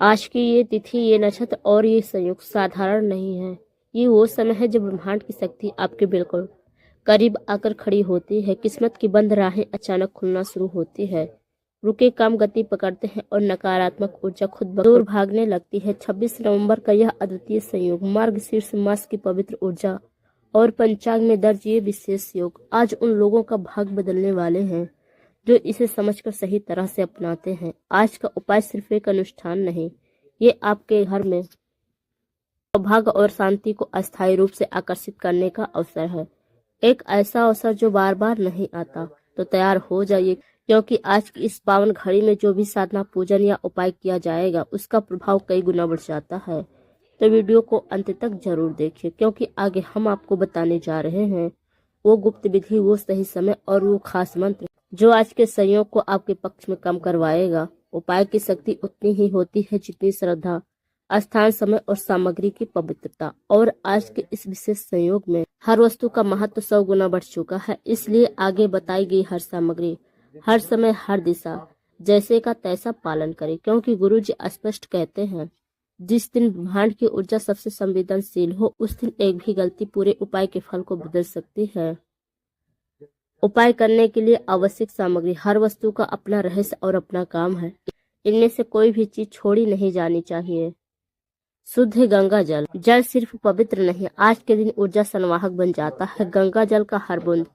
आज की ये तिथि, ये नक्षत्र और ये संयोग साधारण नहीं है। ये वो समय है जब ब्रह्मांड की शक्ति आपके बिल्कुल करीब आकर खड़ी होती है। किस्मत की बंद राहें अचानक खुलना शुरू होती है। रुके काम गति पकड़ते हैं और नकारात्मक ऊर्जा खुद ब दूर भागने लगती है। 26 नवंबर का यह अद्वितीय संयोग, मार्गशीर्ष मास की पवित्र ऊर्जा और पंचांग में दर्ज ये विशेष योग आज उन लोगों का भाग बदलने वाले हैं जो इसे समझकर सही तरह से अपनाते हैं। आज का उपाय सिर्फ एक अनुष्ठान नहीं, ये आपके घर में सौभाग्य और शांति को अस्थायी रूप से आकर्षित करने का अवसर है। एक ऐसा अवसर जो बार बार नहीं आता। तो तैयार हो जाइए, क्योंकि आज की इस पावन घड़ी में जो भी साधना, पूजन या उपाय किया जाएगा उसका प्रभाव कई गुना बढ़ जाता है। तो वीडियो को अंत तक जरूर देखिए, क्योंकि आगे हम आपको बताने जा रहे हैं वो गुप्त विधि, वो सही समय और वो खास मंत्र जो आज के संयोग को आपके पक्ष में कम करवाएगा। उपाय की शक्ति उतनी ही होती है जितनी श्रद्धा, स्थान, समय और सामग्री की पवित्रता। और आज के इस विशेष संयोग में हर वस्तु का महत्व 100 गुना बढ़ चुका है। इसलिए आगे बताई गई हर सामग्री, हर समय, हर दिशा जैसे का तैसा पालन करें, क्योंकि गुरु जी स्पष्ट कहते हैं जिस दिन ब्रह्मांड की ऊर्जा सबसे संवेदनशील हो उस दिन एक भी गलती पूरे उपाय के फल को बदल सकती है। उपाय करने के लिए आवश्यक सामग्री, हर वस्तु का अपना रहस्य और अपना काम है। इनमें से कोई भी चीज छोड़ी नहीं जानी चाहिए। शुद्ध गंगा जल। जल सिर्फ पवित्र नहीं, आज के दिन ऊर्जा संवाहक बन जाता है। गंगा जल का हर बूंद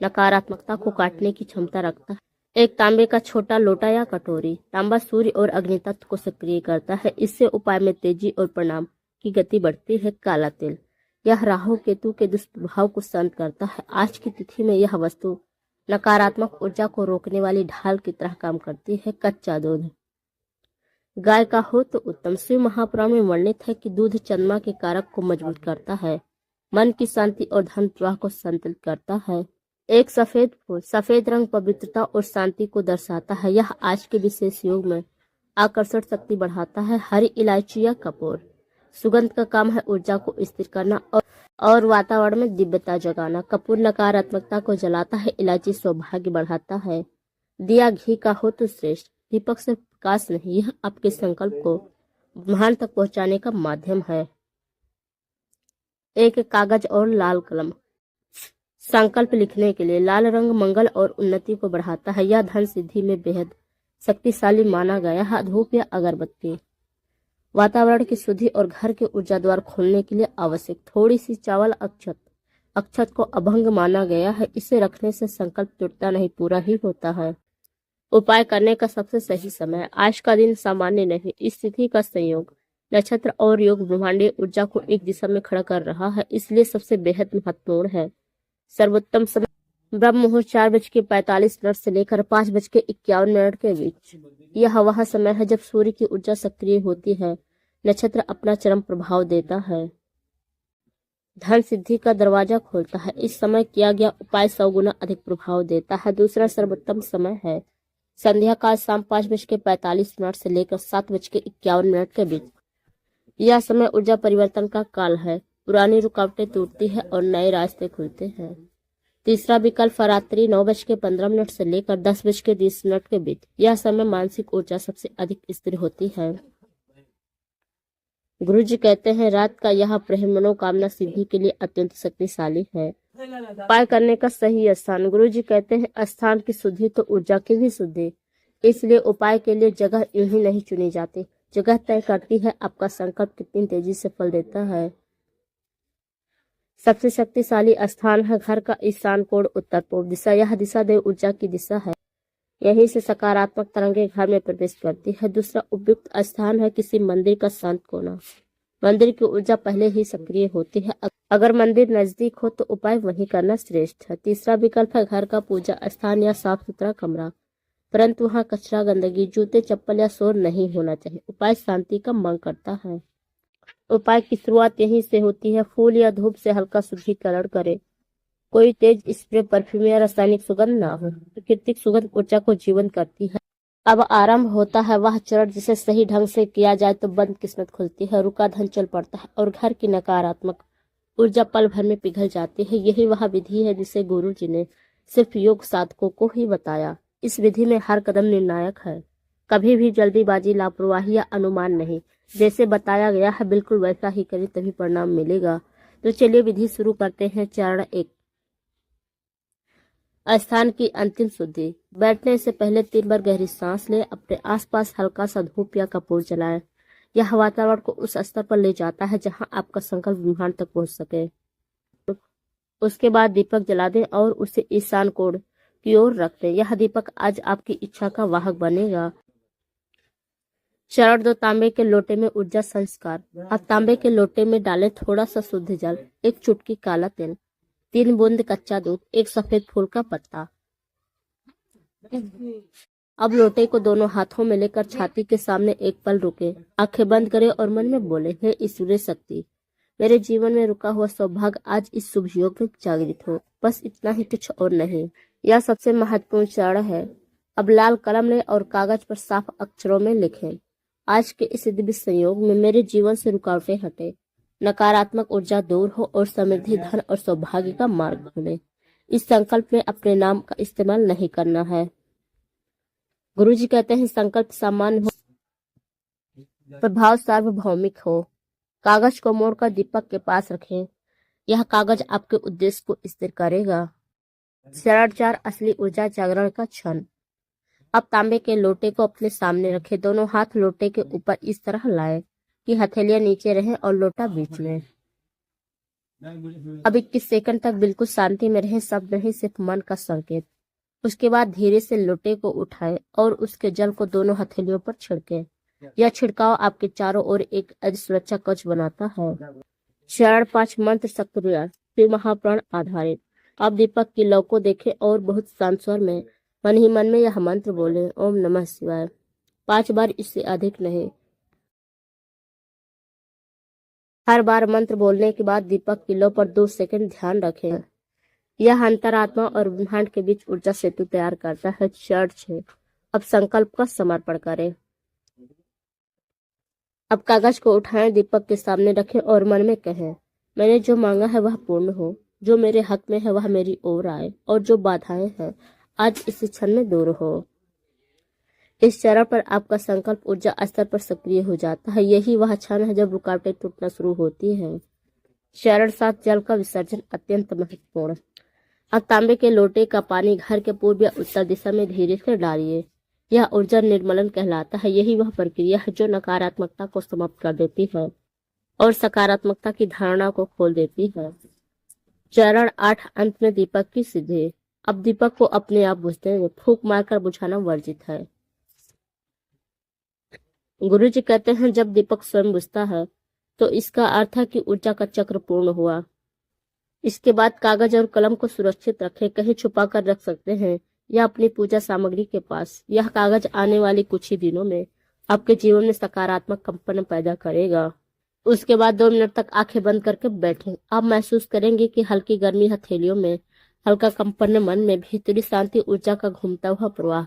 नकारात्मकता को काटने की क्षमता रखता है। एक तांबे का छोटा लोटा या कटोरी। तांबा सूर्य और अग्नि तत्व को सक्रिय करता है। इससे उपाय में तेजी और परिणाम की गति बढ़ती है। काला तिल, यह राहु केतु के दुष्प्रभाव को शांत करता है। आज की तिथि में यह वस्तु नकारात्मक ऊर्जा को रोकने वाली ढाल की तरह काम करती है। कच्चा दूध, गाय का हो तो उत्तम। शिव महापुराण में वर्णित है कि दूध चंद्रमा के कारक को मजबूत करता है, मन की शांति और धन प्रवाह को संतुलित करता है। एक सफेद फूल, सफेद रंग पवित्रता और शांति को दर्शाता है। यह आज के विशेष योग में आकर्षण शक्ति बढ़ाता है। हरी इलायची या कपूर, सुगंध का काम है ऊर्जा को स्थिर करना और वातावरण में दिव्यता जगाना। कपूर नकारात्मकता को जलाता है, इलायची सौभाग्य बढ़ाता है। दिया घी का हो तो श्रेष्ठ। दीपक से प्रकाश नहीं, यह आपके संकल्प को ब्रह्मांड तक पहुंचाने का माध्यम है। एक कागज और लाल कलम, संकल्प लिखने के लिए। लाल रंग मंगल और उन्नति को बढ़ाता है। यह धन सिद्धि में बेहद शक्तिशाली माना गया है। धूप या अगरबत्ती, वातावरण की शुद्धि और घर के ऊर्जा द्वार खोलने के लिए आवश्यक। थोड़ी सी चावल अक्षत, अक्षत को अभंग माना गया है। इसे रखने से संकल्प टूटता नहीं, पूरा ही होता है। उपाय करने का सबसे सही समय, आज का दिन सामान्य नहीं। इस तिथि का संयोग, नक्षत्र और योग ब्रह्मांडीय ऊर्जा को एक दिशा में खड़ा कर रहा है, इसलिए सबसे बेहद महत्वपूर्ण है। सर्वोत्तम समय ब्रह्म मुहूर्त 4:45 से लेकर 5:51 के बीच। यह वह समय है जब सूर्य की ऊर्जा सक्रिय होती है, नक्षत्र अपना चरम प्रभाव देता है, धन सिद्धि का दरवाजा खोलता है। इस समय किया गया उपाय 100 गुना अधिक प्रभाव देता है। दूसरा सर्वोत्तम समय है संध्या काल, शाम 5:45 से लेकर 7:51 के बीच। यह समय ऊर्जा परिवर्तन का काल है। पुरानी रुकावटें टूटती है और नए रास्ते खुलते हैं। तीसरा विकल्प रात्रि 9:15 से लेकर 10:20 के बीच। यह समय मानसिक ऊर्जा सबसे अधिक स्थिर होती है। गुरु जी कहते हैं रात का यह प्रहर मनोकामना सिद्धि के लिए अत्यंत शक्तिशाली है। उपाय करने का सही स्थान, गुरु जी कहते हैं स्थान की शुद्धि तो ऊर्जा की भी शुद्धि। इसलिए उपाय के लिए जगह यूं ही नहीं चुनी जाती, जगह तय करती है आपका संकल्प कितनी तेजी से फल देता है। सबसे शक्तिशाली स्थान है घर का ईशान कोण, उत्तर पूर्व दिशा। यह दिशा देव ऊर्जा की दिशा है, यहीं से सकारात्मक तरंगें घर में प्रवेश करती है। दूसरा उपयुक्त स्थान है किसी मंदिर का शांत कोना। मंदिर की ऊर्जा पहले ही सक्रिय होती है। अगर मंदिर नजदीक हो तो उपाय वहीं करना श्रेष्ठ है। तीसरा विकल्प है घर का पूजा स्थान या साफ सुथरा कमरा, परंतु वहाँ कचरा, गंदगी, जूते, चप्पल या शोर नहीं होना चाहिए। उपाय शांति का मांग करता है। उपाय की शुरुआत यहीं से होती है। फूल या धूप से हल्का शुद्धिकरण करें। कोई तेज स्प्रे, परफ्यूम या रासायनिक सुगंध ना हो। प्राकृतिक सुगंध ऊर्जा को जीवंत करती है। अब आरंभ होता है वह चरण जिसे सही ढंग से किया जाए तो बंद किस्मत खुलती है, रुका धन चल पड़ता है और घर की नकारात्मक ऊर्जा पल भर में पिघल जाती है। यही वह विधि है जिसे गुरु जी ने सिर्फ योग साधकों को ही बताया। इस विधि में हर कदम निर्णायक है। कभी भी जल्दीबाजी, लापरवाही या अनुमान नहीं। जैसे बताया गया है बिल्कुल वैसा ही करें, तभी परिणाम मिलेगा। तो चलिए विधि शुरू करते हैं। चरण 1, स्थान की अंतिम शुद्धि। बैठने से पहले 3 बार गहरी सांस लें। अपने आसपास हल्का सा धूप या कपूर जलाएं। यह वातावरण को उस स्तर पर ले जाता है जहां आपका संकल्प ब्रह्मांड तक पहुंच सके। उसके बाद दीपक जला दें और उसे ईशान कोण की ओर रख दें। यह दीपक आज आपकी इच्छा का वाहक बनेगा। चरण 2, तांबे के लोटे में ऊर्जा संस्कार। आप तांबे के लोटे में डालें थोड़ा सा शुद्ध जल, 1 चुटकी काला तिल, 3 बूंद कच्चा दूध, 1 सफेद फूल का पत्ता। अब लोटे को दोनों हाथों में लेकर छाती के सामने एक पल रुके, आंखें बंद करें और मन में बोले, हे ईश्वरीय शक्ति, मेरे जीवन में रुका हुआ सौभाग्य आज इस शुभ योग में जागृत हो। बस इतना ही, कुछ और नहीं। यह सबसे महत्वपूर्ण चरण है। अब लाल कलम लें और कागज पर साफ अक्षरों में लिखें, आज के इस दिव्य संयोग में मेरे जीवन से रुकावटें हटे, नकारात्मक ऊर्जा दूर हो और समृद्धि, धन और सौभाग्य का मार्ग खुले। इस संकल्प में अपने नाम का इस्तेमाल नहीं करना है। गुरुजी कहते हैं संकल्प सामान्य हो, प्रभाव सार्वभौमिक हो। कागज को मोड़कर दीपक के पास रखें। यह कागज आपके उद्देश्य को स्थिर करेगा। चरण 4, असली ऊर्जा जागरण का क्षण। अब तांबे के लोटे को अपने सामने रखें। दोनों हाथ लोटे के ऊपर इस तरह लाएं कि हथेलियां नीचे रहें और लोटा बीच में। अब 21 सेकंड तक बिल्कुल शांति में रहें, शब्द नहीं, सिर्फ मन का संकेत। उसके बाद धीरे से लोटे को उठाएं और उसके जल को दोनों हथेलियों पर छिड़कें। यह छिड़काव आपके चारों ओर एक सुरक्षा कवच बनाता है। चरण 5, मंत्र सक्रिय, फिर महाप्राण आधारित। आप दीपक की लौ को देखें और बहुत शांत स्वर में मन ही मन में यह मंत्र बोले, ओम नमः शिवाय, 5 बार, इससे अधिक नहीं। हर बार मंत्र बोलने के बाद दीपक की लौ पर 2 सेकंड ध्यान रखें। यह अंतरात्मा और ब्रह्मांड के बीच ऊर्जा सेतु तैयार करता है। चरण 6, अब संकल्प का समर्पण करें। अब कागज को उठाएं, दीपक के सामने रखें और मन में कहें, मैंने जो मांगा है वह पूर्ण हो, जो मेरे हक में है वह मेरी ओर आए, और जो बाधाएं हैं आज इस क्षण में दूर हो। इस चरण पर आपका संकल्प ऊर्जा स्तर पर सक्रिय हो जाता है। यही वह क्षण है जब रुकावटें टूटना शुरू होती हैं। चरण 7, जल का विसर्जन, अत्यंत महत्वपूर्ण। अब तांबे के लोटे का पानी घर के पूर्व या उत्तर दिशा में धीरे से डालिए। यह ऊर्जा निर्मलन कहलाता है। यही वह प्रक्रिया है जो नकारात्मकता को समाप्त कर देती है और सकारात्मकता की धारणा को खोल देती है। चरण 8, अंत में दीपक की सिद्धि। अब दीपक को अपने आप बुझते हैं, फूंक मारकर बुझाना वर्जित है। गुरु जी कहते हैं जब दीपक स्वयं बुझता है तो इसका अर्थ है कि ऊर्जा का चक्र पूर्ण हुआ। इसके बाद कागज और कलम को सुरक्षित रखें, कहीं छुपा कर रख सकते हैं या अपनी पूजा सामग्री के पास। यह कागज आने वाली कुछ ही दिनों में आपके जीवन में सकारात्मक कंपन पैदा करेगा। उसके बाद 2 मिनट तक आंखें बंद करके बैठें। आप महसूस करेंगे कि हल्की गर्मी हथेलियों में, हल्का कंपन मन में, भीतरी शांति, ऊर्जा का घूमता हुआ प्रवाह।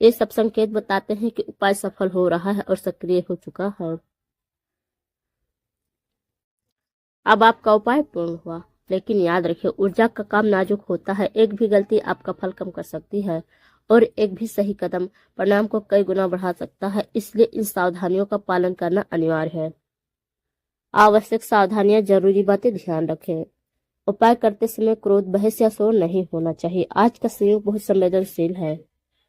ये सब संकेत बताते हैं कि उपाय सफल हो रहा है और सक्रिय हो चुका है। अब आपका उपाय पूर्ण हुआ, लेकिन याद रखिए ऊर्जा का काम नाजुक होता है। एक भी गलती आपका फल कम कर सकती है और एक भी सही कदम परिणाम को कई गुना बढ़ा सकता है। इसलिए इन सावधानियों का पालन करना अनिवार्य है। आवश्यक सावधानियां, जरूरी बातें ध्यान रखें। उपाय करते समय क्रोध, बहस या शोर नहीं होना चाहिए। आज का संयोग बहुत संवेदनशील है।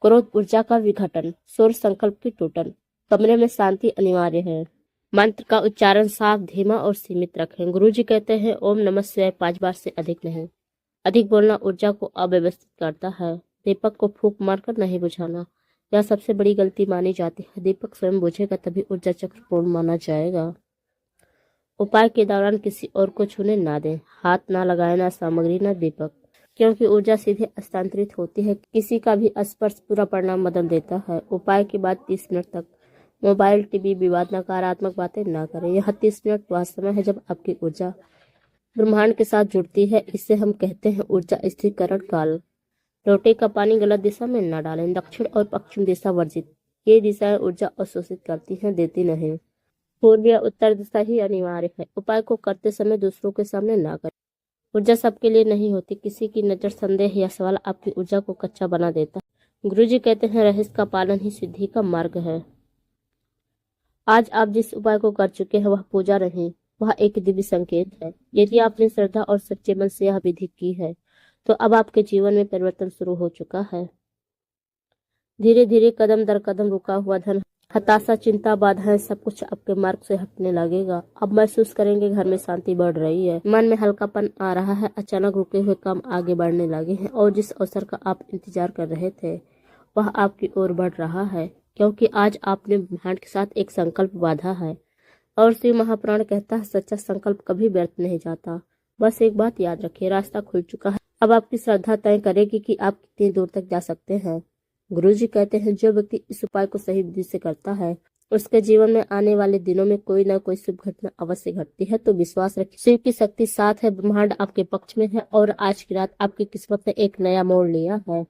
क्रोध ऊर्जा का विघटन, शोर संकल्प की टूटन। कमरे में शांति अनिवार्य है। मंत्र का उच्चारण साफ, धीमा और सीमित रखें। गुरुजी कहते हैं ओम नमः शिवाय 5 बार से अधिक नहीं। अधिक बोलना ऊर्जा को अव्यवस्थित करता है। दीपक को फूंक मारकर नहीं बुझाना, यह सबसे बड़ी गलती मानी जाती है। दीपक स्वयं बुझेगा तभी ऊर्जा चक्र पूर्ण माना जाएगा। उपाय के दौरान किसी और को छूने ना दें, हाथ ना लगाए, ना सामग्री ना दीपक, क्योंकि ऊर्जा सीधे हस्तांतरित होती है। किसी का भी स्पर्श पूरा परिणाम बदल देता है। उपाय के बाद 30 मिनट तक मोबाइल, टीवी, विवाद, नकारात्मक बातें ना करें। यह 30 मिनट वह समय है जब आपकी ऊर्जा ब्रह्मांड के साथ जुड़ती है। इसे हम कहते हैं ऊर्जा स्थिरीकरण काल। लोटे का पानी गलत दिशा में न डालें। दक्षिण और पश्चिम दिशा वर्जित। ये दिशाएं ऊर्जा अवशोषित करती हैं, देती नहीं। पूर्व या उत्तर दिशा ही अनिवार्य है। उपाय को करते समय दूसरों के सामने ना करें। ऊर्जा सबके लिए नहीं होती। किसी की नजर, संदेह या सवाल आपकी ऊर्जा को कच्चा बना देता है। गुरुजी कहते हैं रहस्य का पालन ही सिद्धि का मार्ग है। आज आप जिस उपाय को कर चुके हैं वह पूजा नहीं, वह एक दिव्य संकेत है। यदि आपने श्रद्धा और सच्चे मन से यह विधि की है तो अब आपके जीवन में परिवर्तन शुरू हो चुका है। धीरे धीरे कदम दर कदम रुका हुआ धन, हताशा, चिंता, बाधाएं सब कुछ आपके मार्ग से हटने लगेगा। अब महसूस करेंगे घर में शांति बढ़ रही है, मन में हल्कापन आ रहा है, अचानक रुके हुए काम आगे बढ़ने लगे हैं और जिस अवसर का आप इंतजार कर रहे थे वह आपकी ओर बढ़ रहा है, क्योंकि आज आपने ब्रह्मांड के साथ एक संकल्प बांधा है। और शिव महापुराण कहता है सच्चा संकल्प कभी व्यर्थ नहीं जाता। बस एक बात याद रखिए, रास्ता खुल चुका है। अब आपकी श्रद्धा तय करेगी कि आप कितनी दूर तक जा सकते हैं। गुरुजी कहते हैं जो व्यक्ति इस उपाय को सही विधि से करता है उसके जीवन में आने वाले दिनों में कोई न कोई शुभ घटना अवश्य घटती है। तो विश्वास रखिए, शिव की शक्ति साथ है, ब्रह्मांड आपके पक्ष में है और आज की रात आपकी किस्मत ने एक नया मोड़ लिया है।